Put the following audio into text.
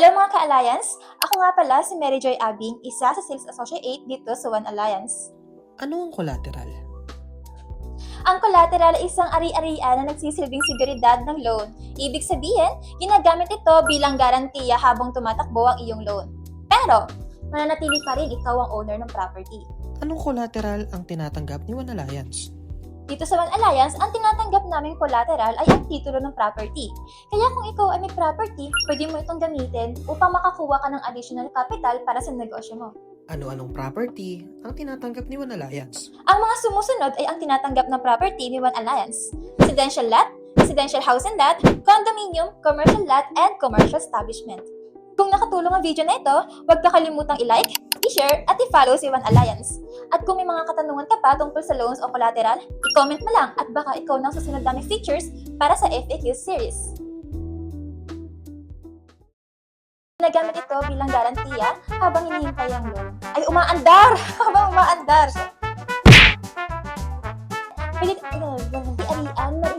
Hello mga ka-Alliance! Ako nga pala si Mary Joy Abing, isa sa Sales Associate dito sa One Alliance. Ano ang collateral? Ang collateral ay isang ari-arian na nagsisilbing seguridad ng loan. Ibig sabihin, ginagamit ito bilang garantiya habang tumatakbo ang iyong loan. Pero, mananatili pa rin ikaw ang owner ng property. Anong collateral ang tinatanggap ni One Alliance? Dito sa One Alliance, ang tinatanggap naming collateral ay ang titulo ng property. Kaya kung ikaw ay may property, pwede mo itong gamitin upang makakuha ka ng additional capital para sa negosyo mo. Ano-anong property ang tinatanggap ni One Alliance? Ang mga sumusunod ay ang tinatanggap ng property ni One Alliance: residential lot, residential house and lot, condominium, commercial lot, and commercial establishment. Kung nakatulong ang video na ito, huwag kakalimutang i-like, i-share, at i-follow si One Alliance. At kung may mga katanungan ka pa tungkol sa loans o collateral, i-comment mo lang at baka ikaw nang susunod naming features para sa FAQ series. Ginagamit ito bilang garantiya habang hinihintay ang loan. Ay, umaandar! Habang umaandar! Pilit, di arian na